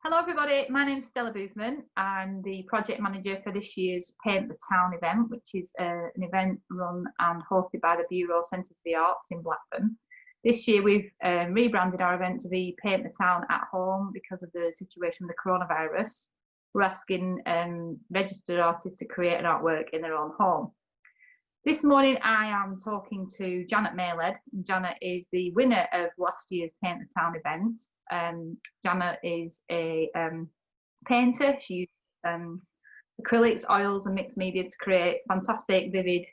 Hello everybody, my name's Stella Boothman. I'm the project manager for this year's Paint the Town event, which is an event run and hosted by the Bureau Centre for the Arts in Blackburn. This year we've rebranded our event to be Paint the Town at Home because of the situation with the coronavirus. We're asking registered artists to create an artwork in their own home. This morning I am talking to Janet Mayled. Janet is the winner of last year's Paint the Town event. Janet is a painter. She uses acrylics, oils and mixed media to create fantastic, vivid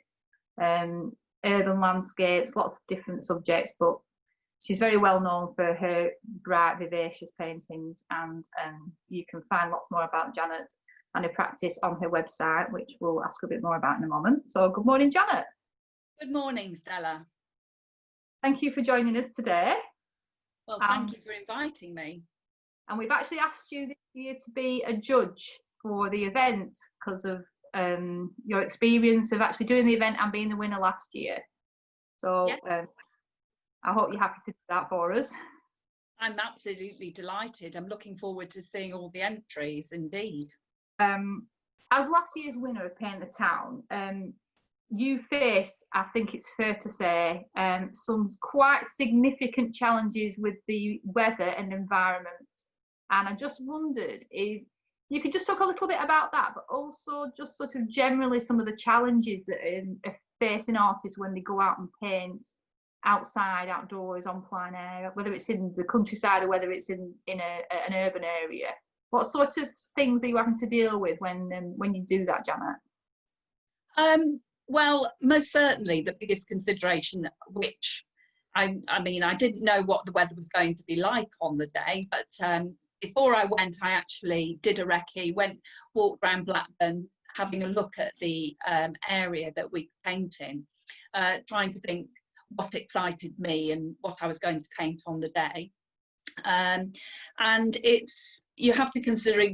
urban landscapes, lots of different subjects, but she's very well known for her bright, vivacious paintings, and you can find lots more about Janet and her practice on her website, which we'll ask a bit more about in a moment. So good morning, Janet. Good morning, Stella. Thank you for joining us today. Well, thank you for inviting me. And we've actually asked you this year to be a judge for the event because of your experience of actually doing the event and being the winner last year. So yeah. I hope you're happy to do that for us. I'm absolutely delighted. I'm looking forward to seeing all the entries, indeed. As last year's winner of Paint the Town, you face, I think it's fair to say, some quite significant challenges with the weather and environment. And I just wondered if you could just talk a little bit about that, but also just sort of generally some of the challenges that are facing artists when they go out and paint outside, outdoors, on plein air, whether it's in the countryside or whether it's in an urban area. What sort of things are you having to deal with when you do that, Janet? Well, most certainly the biggest consideration, which I mean, I didn't know what the weather was going to be like on the day, but before I went, I actually did a recce, walked around Blackburn, having a look at the area that we paint in, trying to think what excited me and what I was going to paint on the day. And you have to consider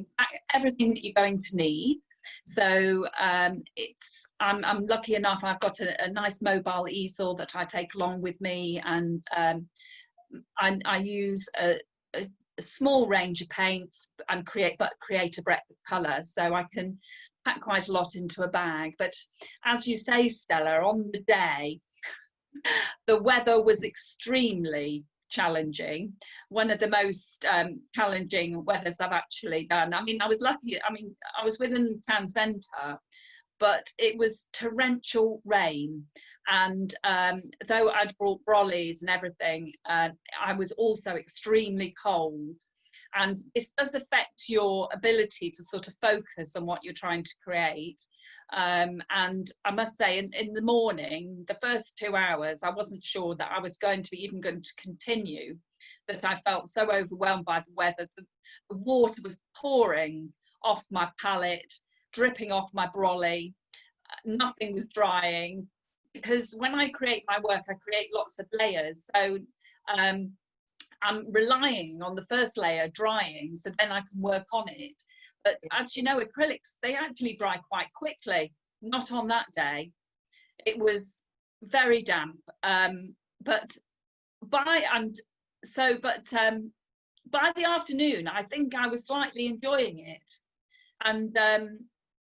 everything that you're going to need. So I'm lucky enough, I've got a nice mobile easel that I take along with me, and I use a small range of paints and create a breadth of colour, so I can pack quite a lot into a bag. But as you say, Stella, on the day the weather was extremely challenging, one of the most challenging weathers I've actually done. I mean, I was lucky, I was within town centre, but it was torrential rain, and though I'd brought brollies and everything, I was also extremely cold, and this does affect your ability to sort of focus on what you're trying to create. And I must say, in the morning, the first 2 hours, I wasn't sure that I was going to be even going to continue, that I felt so overwhelmed by the weather. The water was pouring off my palette, dripping off my brolly, nothing was drying, because when I create my work, I create lots of layers. So I'm relying on the first layer drying, so then I can work on it. But as you know, acrylics, they actually dry quite quickly. Not on that day. It was very damp. But by the afternoon, I think I was slightly enjoying it, and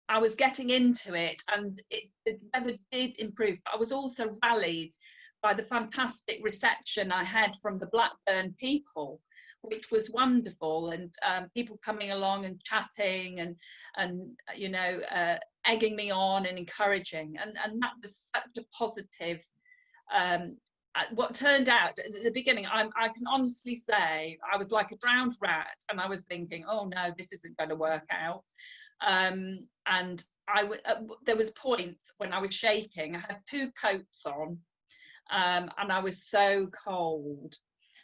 I was getting into it, and the weather did improve. But I was also rallied by the fantastic reception I had from the Blackburn people, which was wonderful, and people coming along and chatting and you know, egging me on and encouraging, and that was such a positive. What turned out at the beginning, I can honestly say I was like a drowned rat, and I was thinking, oh no, this isn't going to work out. And there was points when I was shaking. I had 2 coats on, and I was so cold.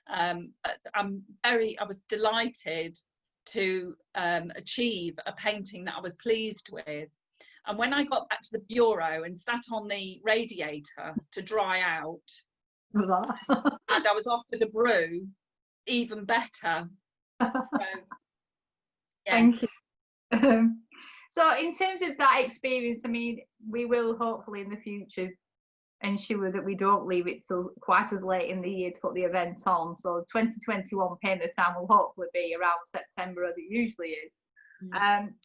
But I was delighted to achieve a painting that I was pleased with. And when I got back to the bureau and sat on the radiator to dry out, and I was offered a brew, even better. So, yeah. Thank you. So in terms of that experience, I mean, we will hopefully in the future ensure that we don't leave it till quite as late in the year to put the event on. So 2021 Paint the Town will hopefully be around September as it usually is.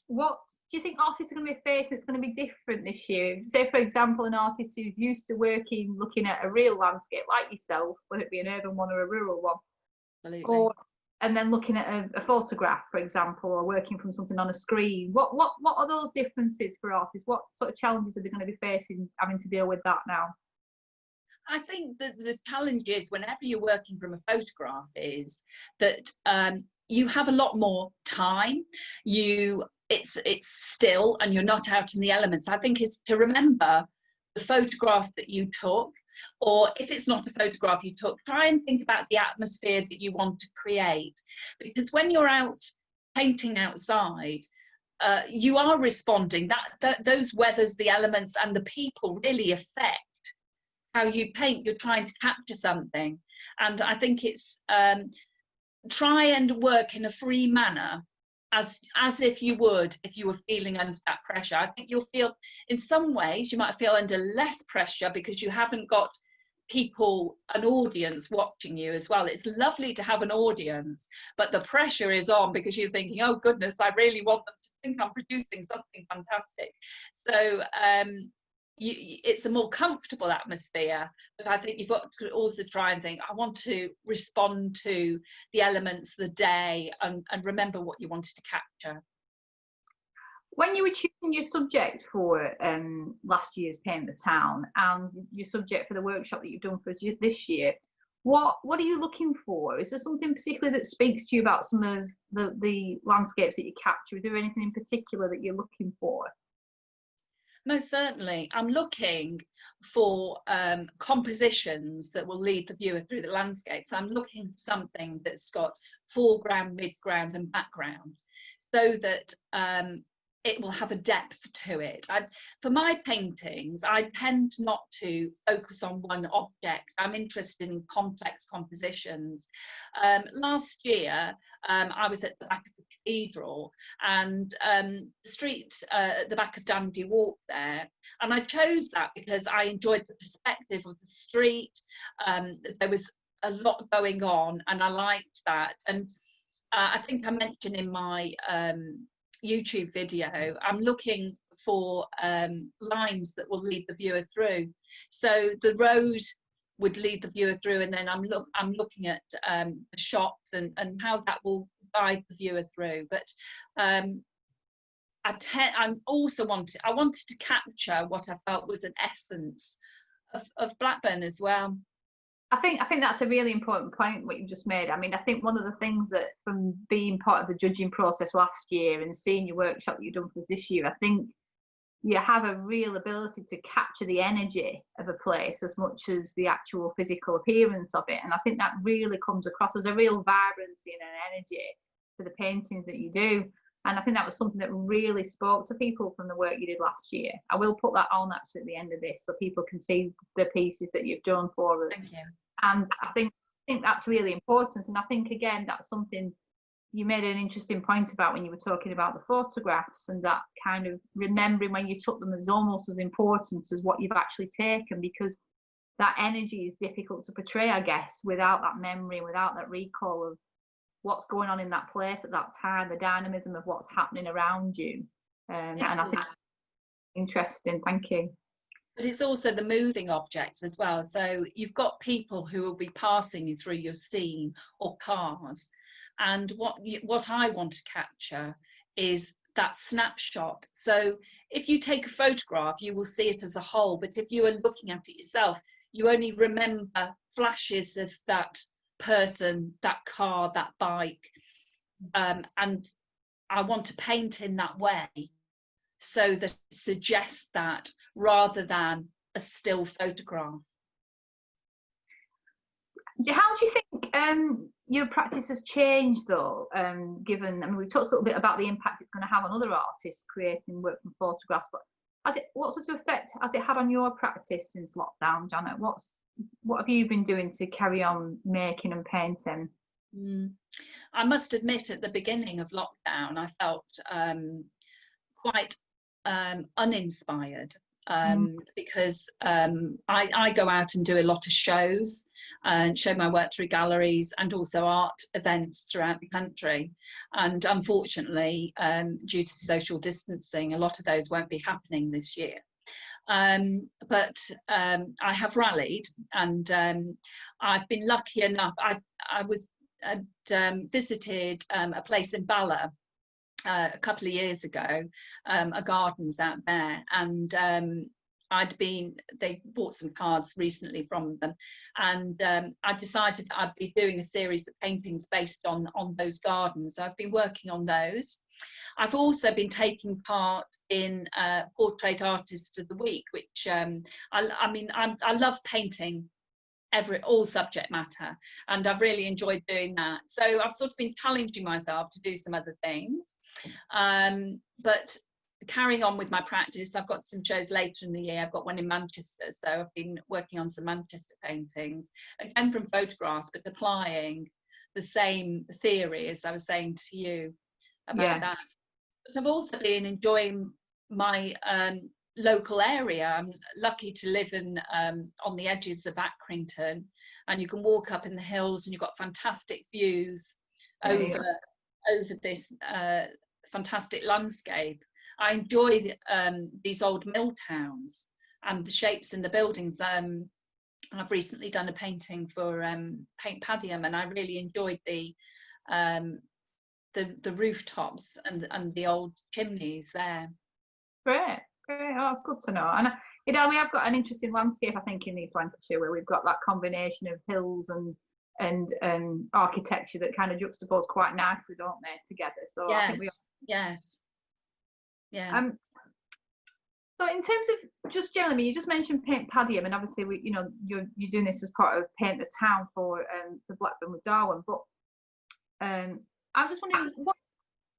What do you think artists are going to be facing that's going to be different this year? Say, for example, an artist who's used to working, looking at a real landscape like yourself, whether it be an urban one or a rural one, Absolutely. And then looking at a photograph, for example, or working from something on a screen. What are those differences for artists? What sort of challenges are they going to be facing, having to deal with that now? I think that the challenge is, whenever you're working from a photograph, is that you have a lot more time. It's still, and you're not out in the elements. I think is to remember the photograph that you took, or if it's not a photograph you took, try and think about the atmosphere that you want to create. Because when you're out painting outside, you are responding. Those weathers, the elements, and the people really affect how you paint. You're trying to capture something, and I think it's try and work in a free manner, as if you would if you were feeling under that pressure. I think you'll feel, in some ways you might feel under less pressure because you haven't got people, an audience watching you as well. It's lovely to have an audience, but the pressure is on because you're thinking, oh goodness, I really want them to think I'm producing something fantastic. So it's a more comfortable atmosphere, but I think you've got to also try and think, I want to respond to the elements, the day, and remember what you wanted to capture. When you were choosing your subject for last year's Paint the Town and your subject for the workshop that you've done for us this year, what are you looking for? Is there something particularly that speaks to you about some of the landscapes that you capture? Is there anything in particular that you're looking for? Most certainly. I'm looking for compositions that will lead the viewer through the landscape. So I'm looking for something that's got foreground, midground and background, so that it will have a depth to it. For my paintings, I tend not to focus on one object. I'm interested in complex compositions. Last year, I was at the back of the cathedral, and the street at the back of Dandy Walk there, and I chose that because I enjoyed the perspective of the street. There was a lot going on, and I liked that. And I think I mentioned in my YouTube video, I'm looking for lines that will lead the viewer through. So the road would lead the viewer through, and then I'm looking at the shops and how that will guide the viewer through. But I wanted to capture what I felt was an essence of Blackburn as well. I think that's a really important point what you just made. I mean, I think one of the things that, from being part of the judging process last year and seeing your workshop that you've done for us this year, I think you have a real ability to capture the energy of a place as much as the actual physical appearance of it. And I think that really comes across as a real vibrancy and an energy to the paintings that you do. And I think that was something that really spoke to people from the work you did last year. I will put that on actually at the end of this so people can see the pieces that you've done for us. Thank you. And I think that's really important. And I think, again, that's something you made an interesting point about when you were talking about the photographs, and that kind of remembering when you took them is almost as important as what you've actually taken, because that energy is difficult to portray, I guess, without that memory, without that recall of what's going on in that place at that time, the dynamism of what's happening around you. And I think that's interesting. Thank you. But it's also the moving objects as well. So you've got people who will be passing through your scene, or cars. And what I want to capture is that snapshot. So if you take a photograph, you will see it as a whole. But if you are looking at it yourself, you only remember flashes of that person, that car, that bike. And I want to paint in that way, so that it suggests that, rather than a still photograph. How do you think your practice has changed, though, given, I mean, we've talked a little bit about the impact it's going to have on other artists creating work from photographs, but what sort of effect has it had on your practice since lockdown, Janet? What have you been doing to carry on making and painting? I must admit, at the beginning of lockdown, I felt quite uninspired. because I go out and do a lot of shows and show my work through galleries and also art events throughout the country. And unfortunately, due to social distancing, a lot of those won't be happening this year. But I have rallied, and I've been lucky enough. I visited a place in Bala a couple of years ago, a gardens out there, and they bought some cards recently from them, and I decided I'd be doing a series of paintings based on those gardens. So I've been working on those. I've also been taking part in Portrait Artist of the Week, which I love painting all subject matter, and I've really enjoyed doing that. So I've sort of been challenging myself to do some other things, but carrying on with my practice. I've got some shows later in the year. I've got one in Manchester, so I've been working on some Manchester paintings, again from photographs, but applying the same theory as I was saying to you about that. But I've also been enjoying my local area. I'm lucky to live in on the edges of Accrington, and you can walk up in the hills and you've got fantastic views over this fantastic landscape. I enjoy these old mill towns and the shapes in the buildings. I've recently done a painting for Paint Padiham, and I really enjoyed the rooftops and the old chimneys there. Great. Oh, that's good to know. And we have got an interesting landscape, I think, in East Lancashire, where we've got that combination of hills and architecture that kind of juxtapose quite nicely, don't they, together? So yes, I think yeah. So in terms of just generally, you just mentioned Paint Padiham, and obviously you're doing this as part of Paint the Town for Blackburn with Darwin. But I'm just wondering what's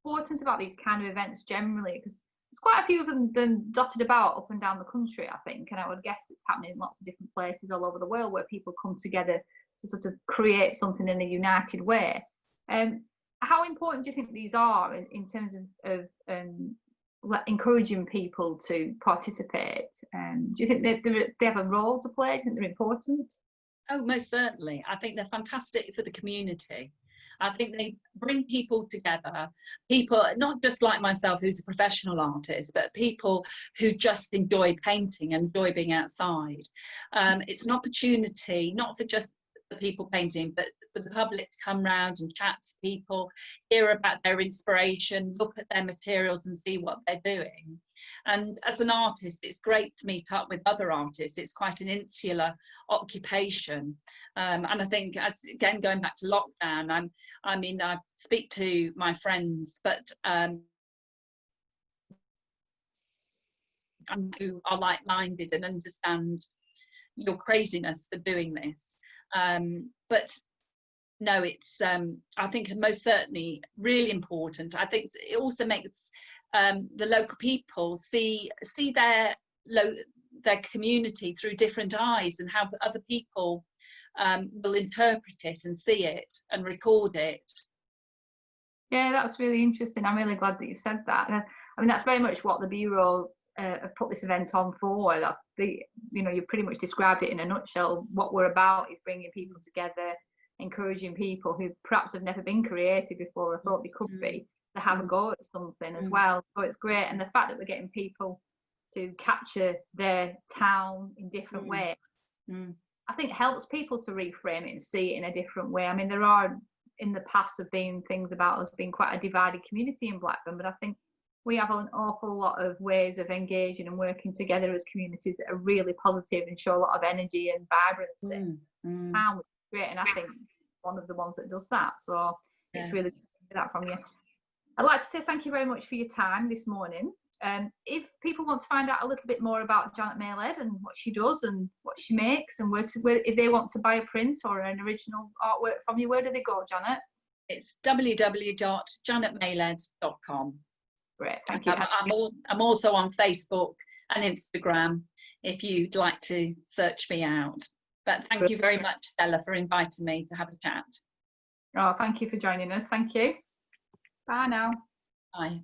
important about these kind of events generally, because there's quite a few of them dotted about up and down the country, I think, and I would guess it's happening in lots of different places all over the world where people come together to sort of create something in a united way. How important do you think these are in terms of encouraging people to participate? Do you think they have a role to play? Do you think they're important? Oh, most certainly. I think they're fantastic for the community. I think they bring people together, people not just like myself who's a professional artist, but people who just enjoy painting and enjoy being outside. It's an opportunity not for just the people painting, but for the public to come round and chat to people, hear about their inspiration, look at their materials and see what they're doing. And as an artist, it's great to meet up with other artists. It's quite an insular occupation. And I think, again, going back to lockdown, I speak to my friends, but who are like-minded and understand your craziness for doing this. But no, it's I think most certainly really important. I think it also makes the local people see their community through different eyes, and how other people will interpret it and see it and record it. Yeah, that's really interesting. I'm really glad that you said that. I mean, that's very much what the Bureau have put this event on for. That's you pretty much described it in a nutshell. What we're about is bringing people together, encouraging people who perhaps have never been creative before or thought they could be, to have a go at something as well. So it's great. And the fact that we're getting people to capture their town in different ways, I think helps people to reframe it and see it in a different way. I mean, there are, in the past, have been things about us being quite a divided community in Blackburn, but I think we have an awful lot of ways of engaging and working together as communities that are really positive and show a lot of energy and vibrancy. Which is great, and I think one of the ones that does that. So it's really good to hear that from you. I'd like to say thank you very much for your time this morning. If people want to find out a little bit more about Janet Mayled and what she does and what she makes, and if they want to buy a print or an original artwork from you, where do they go, Janet? It's www.janetmayled.com. Great, thank you. I'm also on Facebook and Instagram if you'd like to search me out. But thank you very much, Stella, for inviting me to have a chat. Oh, thank you for joining us. Thank you. Bye now. Bye.